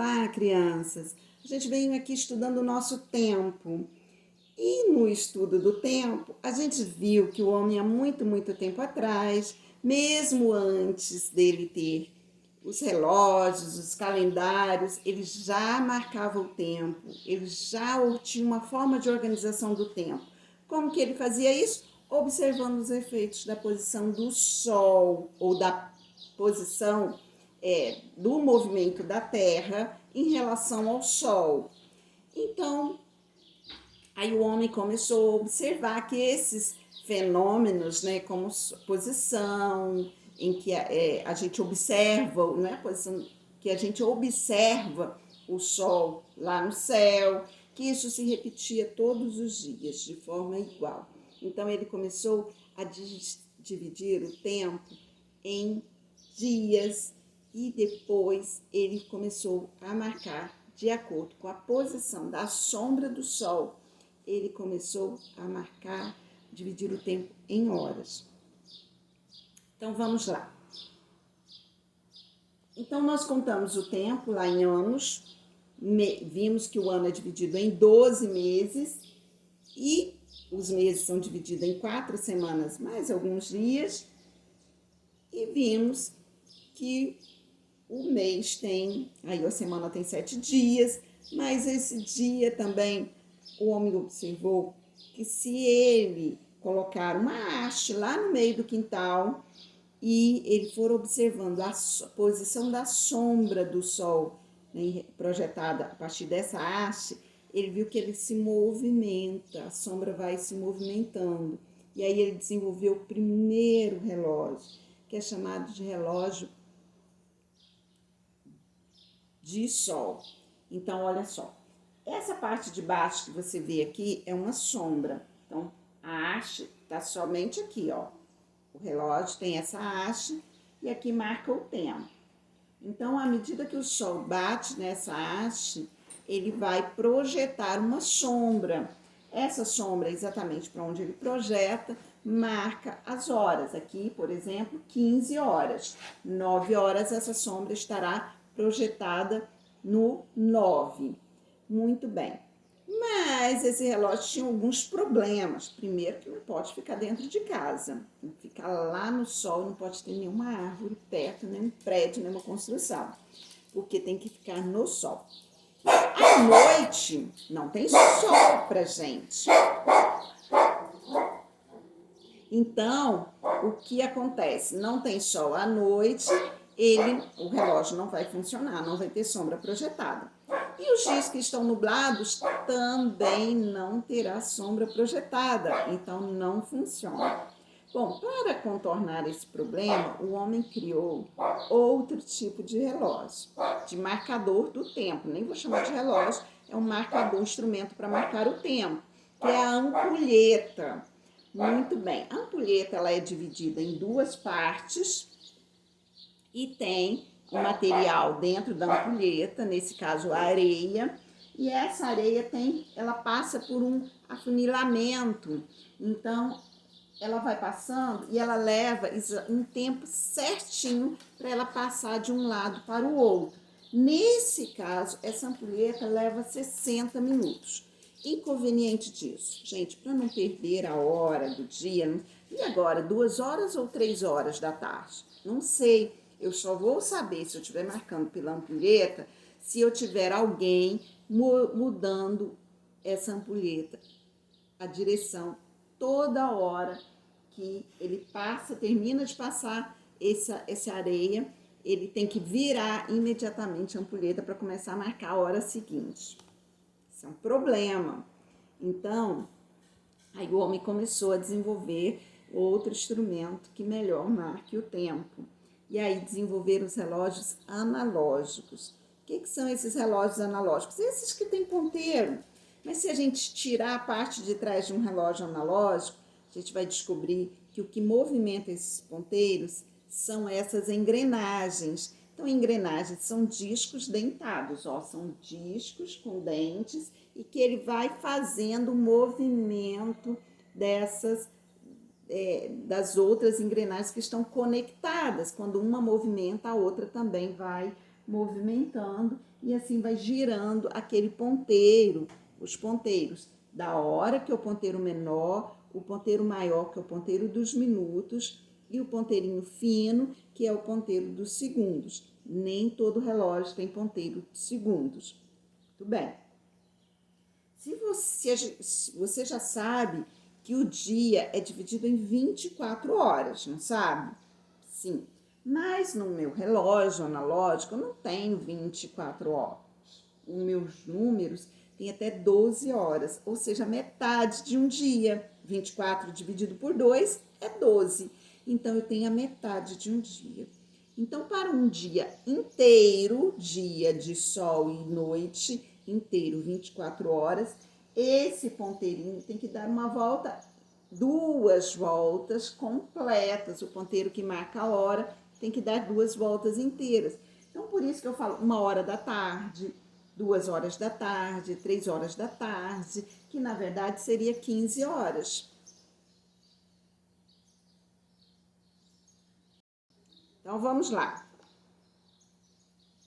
Olá, crianças! A gente veio aqui estudando o nosso tempo. E no estudo do tempo, a gente viu que o homem há muito tempo atrás, mesmo antes dele ter os relógios, os calendários, ele já marcava o tempo, ele já tinha uma forma de organização do tempo. Como que ele fazia isso? Observando os efeitos da posição do Sol ou da posição do movimento da Terra em relação ao Sol. Então, aí o homem começou a observar que esses fenômenos, né, como posição, em que a gente observa, não é a posição que a gente observa o Sol lá no céu, que isso se repetia todos os dias de forma igual. Então ele começou a dividir o tempo em dias e depois ele começou a marcar de acordo com a posição da sombra do Sol. Ele começou a marcar, dividir o tempo em horas. Então vamos lá. Então nós contamos o tempo lá em anos, vimos que o ano é dividido em 12 meses e os meses são divididos em 4 semanas mais alguns dias, e vimos que o mês aí a semana tem 7 dias, mas esse dia também o homem observou que se ele colocar uma haste lá no meio do quintal e ele for observando a posição da sombra do Sol, né, projetada a partir dessa haste, ele viu que ele se movimenta, a sombra vai se movimentando. E aí ele desenvolveu o primeiro relógio, que é chamado de relógio de Sol. Então, olha só, essa parte de baixo que você vê aqui é uma sombra. Então, a haste está somente aqui, ó. O relógio tem essa haste e aqui marca o tempo. Então, à medida que o Sol bate nessa haste, ele vai projetar uma sombra. Essa sombra, exatamente para onde ele projeta, marca as horas. Aqui, por exemplo, 15 horas. 9 horas, essa sombra estará projetada no 9. Muito bem. Mas esse relógio tinha alguns problemas. Primeiro, que não pode ficar dentro de casa. Tem que ficar lá no sol, não pode ter nenhuma árvore perto, nem um prédio, nenhuma construção. Porque tem que ficar no sol. À noite, não tem sol pra gente. Então, o que acontece? Não tem sol à noite, o relógio não vai funcionar, não vai ter sombra projetada. E os dias que estão nublados também não terá sombra projetada, então não funciona. Bom, para contornar esse problema, o homem criou outro tipo de relógio, de marcador do tempo. Nem vou chamar de relógio, é um marcador, um instrumento para marcar o tempo, que é a ampulheta. Muito bem, a ampulheta ela é dividida em 2 partes e tem um material dentro da ampulheta, nesse caso a areia, e essa areia ela passa por um afunilamento, então ela vai passando e ela leva um tempo certinho para ela passar de um lado para o outro. Nesse caso, essa ampulheta leva 60 minutos. Inconveniente disso, gente, para não perder a hora do dia, e agora, 2 horas ou 3 horas da tarde? Não sei, eu só vou saber se eu estiver marcando pela ampulheta, se eu tiver alguém mudando essa ampulheta, a direção, toda hora que ele termina de passar essa areia, ele tem que virar imediatamente a ampulheta para começar a marcar a hora seguinte. Isso é um problema. Então, aí o homem começou a desenvolver outro instrumento que melhor marque o tempo. E aí desenvolver os relógios analógicos. O que são esses relógios analógicos? Esses que tem ponteiro. Mas se a gente tirar a parte de trás de um relógio analógico, a gente vai descobrir que o que movimenta esses ponteiros são essas engrenagens. Então, engrenagens são discos dentados, ó, são discos com dentes e que ele vai fazendo o movimento das outras engrenagens que estão conectadas. Quando uma movimenta, a outra também vai movimentando e assim vai girando aquele ponteiro, os ponteiros da hora, que é o ponteiro menor, o ponteiro maior, que é o ponteiro dos minutos, e o ponteirinho fino, que é o ponteiro dos segundos. Nem todo relógio tem ponteiro de segundos. Muito bem. Se você já sabe que o dia é dividido em 24 horas, não sabe? Sim. Mas no meu relógio analógico eu não tenho 24 horas. Os meus números têm até 12 horas, ou seja, metade de um dia. 24 dividido por 2 é 12. Então eu tenho a metade de um dia. Então, para um dia inteiro, dia de sol e noite, inteiro, 24 horas, esse ponteirinho tem que dar uma volta, 2 voltas completas. O ponteiro que marca a hora tem que dar 2 voltas inteiras. Então, por isso que eu falo 1 hora da tarde, 2 horas da tarde, 3 horas da tarde, que na verdade seria 15 horas. Então, vamos lá.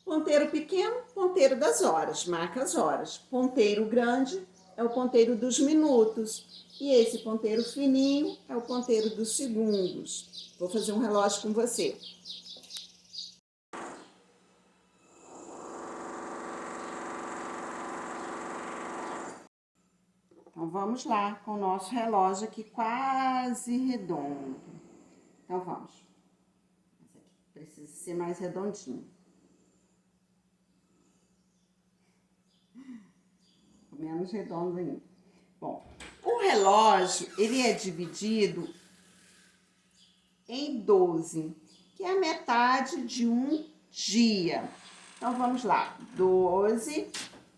Ponteiro pequeno, ponteiro das horas, marca as horas. Ponteiro grande é o ponteiro dos minutos. E esse ponteiro fininho é o ponteiro dos segundos. Vou fazer um relógio com você. Então, vamos lá com o nosso relógio aqui quase redondo. Então, vamos. Esse aqui precisa ser mais redondinho. Menos redondo ainda. Bom, o relógio, ele é dividido em 12, que é a metade de um dia. Então, vamos lá. 12,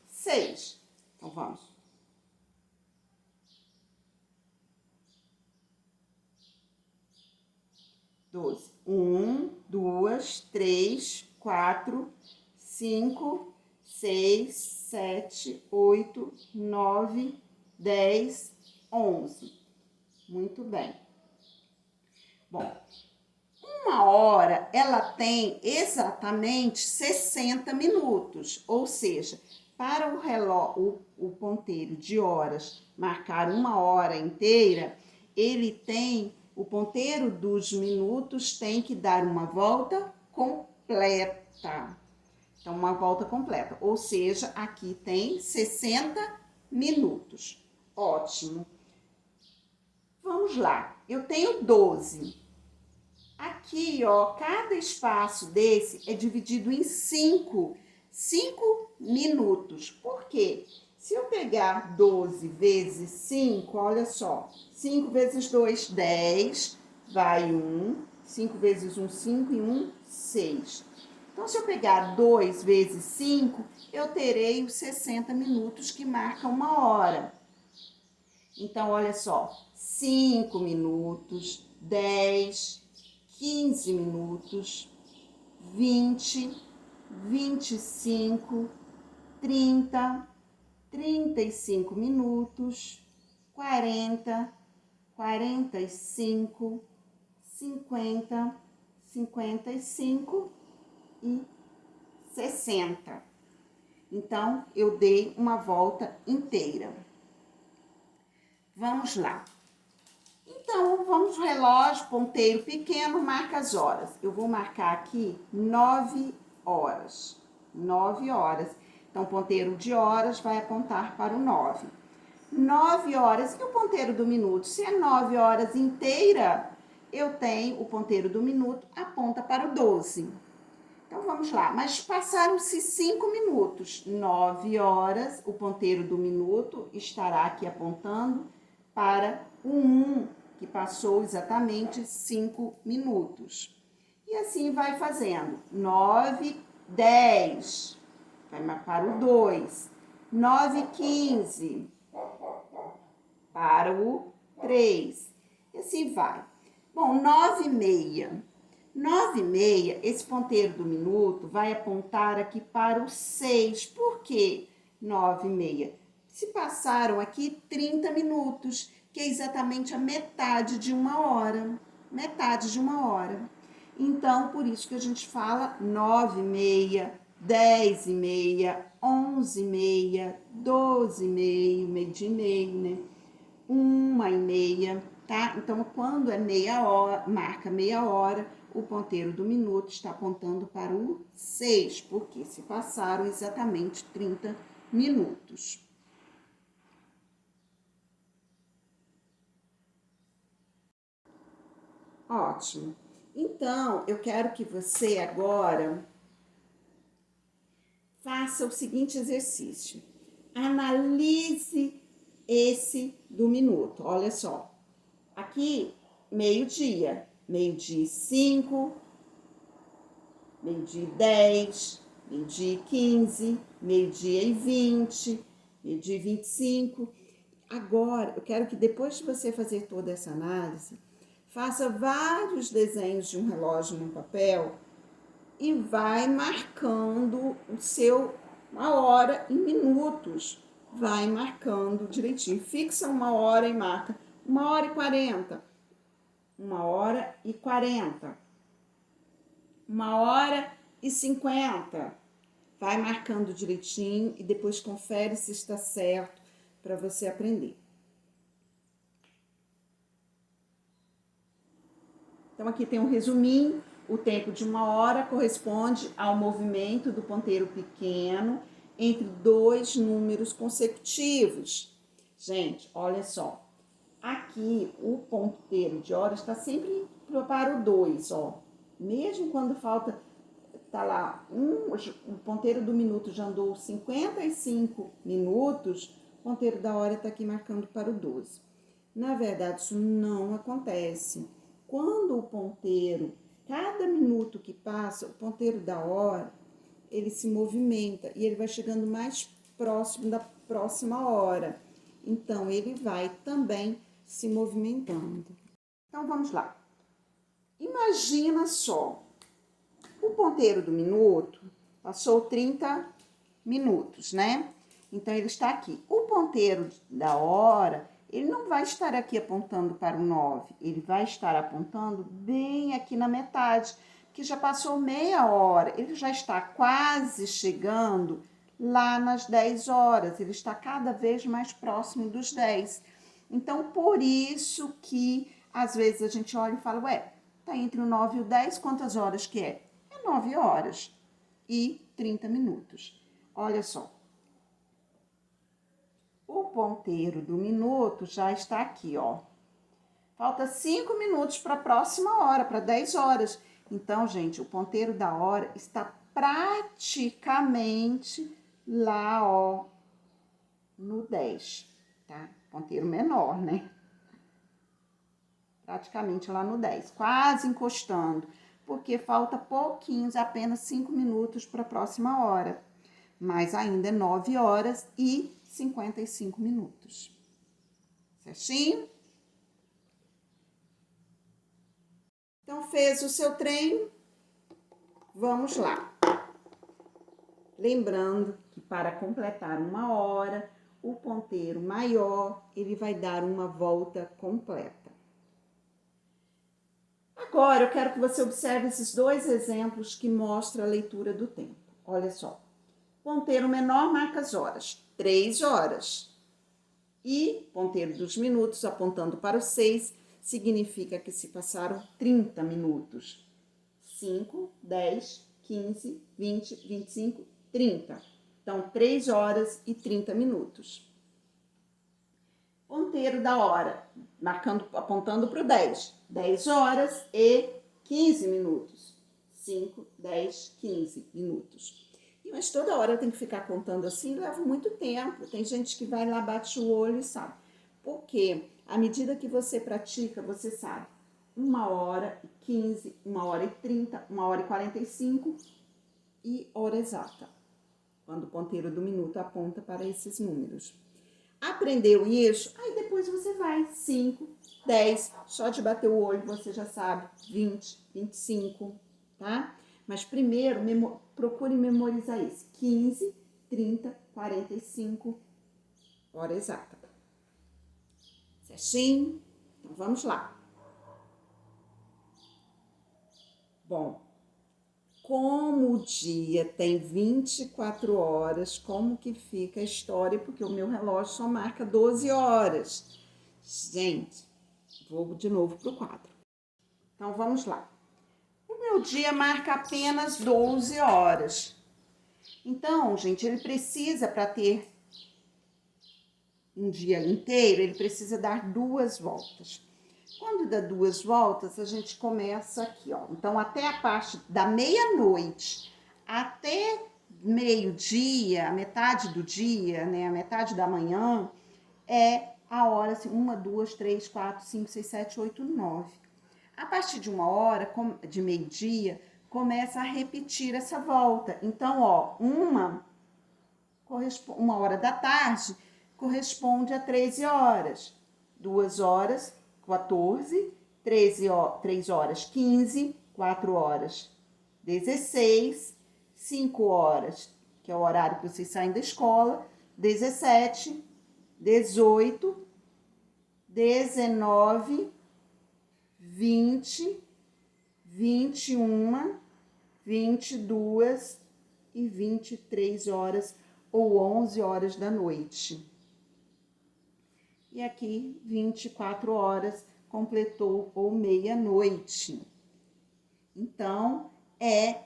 6. Então, vamos. 12. 1, 2, 3, 4, 5, 6, 7, 8, 9, 10, 11. Muito bem. Bom, 1 hora, ela tem exatamente 60 minutos, ou seja, para o relógio, o ponteiro de horas marcar 1 hora inteira, ele tem, o ponteiro dos minutos tem que dar uma volta completa. Então, uma volta completa, ou seja, aqui tem 60 minutos. Ótimo. Vamos lá, eu tenho 12. Aqui, ó, cada espaço desse é dividido em 5 minutos. Por quê? Se eu pegar 12 vezes 5, olha só, 5 vezes 2, 10, vai 1, 5 vezes 1, 5 e 1, 6. Então, se eu pegar 2 vezes 5, eu terei os 60 minutos que marcam 1 hora. Então, olha só, 5 minutos, 10, 15 minutos, 20, 25, 30, 35 minutos, 40, 45, 50, 55 e 60. Então, eu dei uma volta inteira. Vamos lá. Então, vamos relógio, ponteiro pequeno, marca as horas. Eu vou marcar aqui 9 horas. 9 horas. Então, o ponteiro de horas vai apontar para o 9. 9 horas. E o ponteiro do minuto? Se é 9 horas inteira, eu tenho o ponteiro do minuto aponta para o 12. Então, vamos lá. Mas passaram-se 5 minutos. 9 horas, o ponteiro do minuto estará aqui apontando para o 1, que passou exatamente 5 minutos. E assim vai fazendo. 9, 10, vai para o 2. 9, 15, para o 3. E assim vai. Bom, 9 e meia. 9 e meia, esse ponteiro do minuto vai apontar aqui para o 6. Por quê 9 e meia? Se passaram aqui 30 minutos, que é exatamente a metade de 1 hora. Metade de 1 hora. Então, por isso que a gente fala 9 e meia, 10h30, 11h30, 12h30, meio-dia e meio, né? 1h30, tá? Então, quando é meia hora, marca meia hora, o ponteiro do minuto está apontando para o 6, porque se passaram exatamente 30 minutos. Ótimo. Então, eu quero que você agora faça o seguinte exercício. Analise esse do minuto. Olha só. Aqui, meio-dia. Meio-dia e 5, meio-dia e 10, meio-dia e 15, meio-dia e 20, meio-dia e 25. Agora, eu quero que depois de você fazer toda essa análise, faça vários desenhos de um relógio no papel e vai marcando uma hora em minutos. Vai marcando direitinho. Fixa uma hora e marca 1h40, 1h40, 1h50. Vai marcando direitinho e depois confere se está certo para você aprender. Então, aqui tem um resuminho. O tempo de 1 hora corresponde ao movimento do ponteiro pequeno entre 2 números consecutivos. Gente, olha só. Aqui, o ponteiro de horas está sempre para o 2, ó. Mesmo quando falta, tá lá, o ponteiro do minuto já andou 55 minutos, o ponteiro da hora está aqui marcando para o 12. Na verdade, isso não acontece. Quando o ponteiro, cada minuto que passa, o ponteiro da hora, ele se movimenta e ele vai chegando mais próximo da próxima hora. Então, ele vai também se movimentando. Então, vamos lá. Imagina só, o ponteiro do minuto passou 30 minutos, né? Então, ele está aqui. O ponteiro da hora, ele não vai estar aqui apontando para o 9, ele vai estar apontando bem aqui na metade, que já passou meia hora, ele já está quase chegando lá nas 10 horas, ele está cada vez mais próximo dos 10. Então, por isso que às vezes a gente olha e fala, ué, tá entre o 9 e o 10, quantas horas que é? É 9 horas e 30 minutos. Olha só. O ponteiro do minuto já está aqui, ó. Falta 5 minutos para a próxima hora, para 10 horas. Então, gente, o ponteiro da hora está praticamente lá, ó, no 10, tá? Ponteiro menor, né? Praticamente lá no 10, quase encostando, porque falta pouquinhos, apenas 5 minutos para a próxima hora. Mas ainda é 9 horas e 55 minutos. Certinho? Então, fez o seu treino? Vamos lá. Lembrando que para completar 1 hora, o ponteiro maior, ele vai dar uma volta completa. Agora, eu quero que você observe esses 2 exemplos que mostram a leitura do tempo. Olha só. Ponteiro menor marca as horas, 3 horas. E ponteiro dos minutos apontando para o 6, significa que se passaram 30 minutos. 5, 10, 15, 20, 25, 30. Então, 3 horas e 30 minutos. Ponteiro da hora, apontando para o 10. 10 horas e 15 minutos. 5, 10, 15 minutos. Mas toda hora tem que ficar contando assim, leva muito tempo. Tem gente que vai lá, bate o olho e sabe. Porque à medida que você pratica, você sabe. 1h15, 1h30, 1h45 e hora exata. Quando o ponteiro do minuto aponta para esses números. Aprendeu isso? Aí depois você vai 5, 10, só de bater o olho você já sabe, 20, 25, tá? Mas primeiro, procure memorizar isso. 15, 30, 45, hora exata. Certinho? Então, vamos lá. Bom, como o dia tem 24 horas, como que fica a história? Porque o meu relógio só marca 12 horas. Gente, vou de novo para o quadro. Então, vamos lá. O meu dia marca apenas 12 horas. Então, gente, ele precisa, para ter um dia inteiro, ele precisa dar 2 voltas. Quando dá 2 voltas, a gente começa aqui, ó. Então, até a parte da meia-noite até meio-dia, a metade do dia, né, a metade da manhã, é a hora, assim, 1, 2, 3, 4, 5, 6, 7, 8, 9. A partir de 1 hora, de meio-dia, começa a repetir essa volta. Então, ó, 1 hora da tarde corresponde a 13 horas. 2 horas, 14, 3 horas, 15, 4 horas, 16, 5 horas, que é o horário que vocês saem da escola, 17, 18, 19, 20, 21, 22 e 23 horas ou 11 horas da noite. E aqui, 24 horas, completou ou meia-noite. Então, é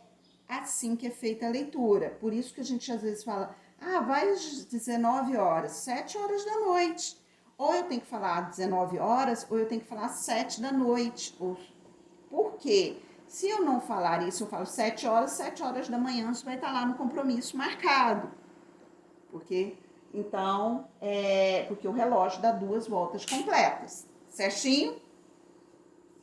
assim que é feita a leitura. Por isso que a gente às vezes fala, vai às 19 horas, 7 horas da noite. Ou eu tenho que falar 19 horas, ou eu tenho que falar 7 da noite. Por quê? Se eu não falar isso, eu falo 7 horas da manhã, você vai estar lá no compromisso marcado. Porque o relógio dá 2 voltas completas. Certinho?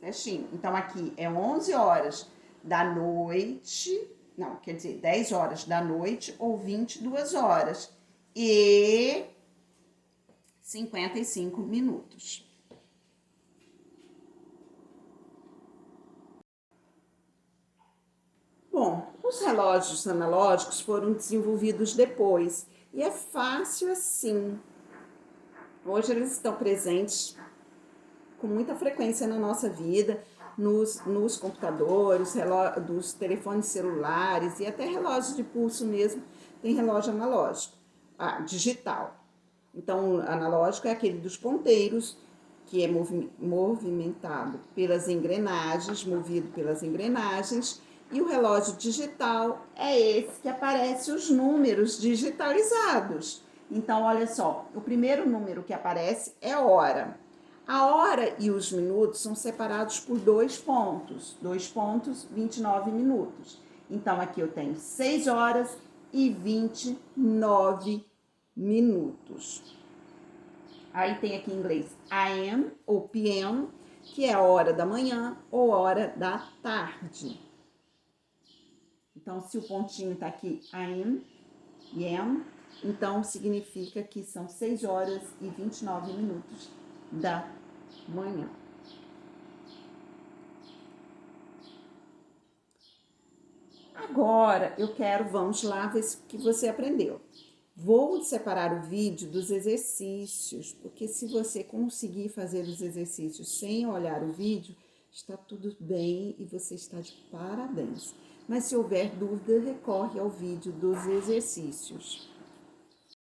Certinho. Então, aqui é 11 horas da noite, não, quer dizer, 10 horas da noite ou 22 horas e 55 minutos. Bom, os relógios analógicos foram desenvolvidos depois e é fácil assim. Hoje eles estão presentes com muita frequência na nossa vida, nos computadores, dos telefones celulares e até relógios de pulso mesmo, tem relógio analógico, digital. Então, analógico é aquele dos ponteiros, que é movimentado pelas engrenagens, movido pelas engrenagens, e o relógio digital é esse que aparece os números digitalizados. Então, olha só, o primeiro número que aparece é hora. A hora e os minutos são separados por 2 pontos. 2 pontos, 29 minutos. Então, aqui eu tenho 6 horas e 29 minutos. Aí tem aqui em inglês AM ou PM, que é a hora da manhã ou hora da tarde. Então, se o pontinho tá aqui AM, então significa que são 6 horas e 29 minutos da manhã. Agora, vamos lá ver o que você aprendeu. Vou separar o vídeo dos exercícios, porque se você conseguir fazer os exercícios sem olhar o vídeo, está tudo bem e você está de parabéns. Mas se houver dúvida, recorre ao vídeo dos exercícios.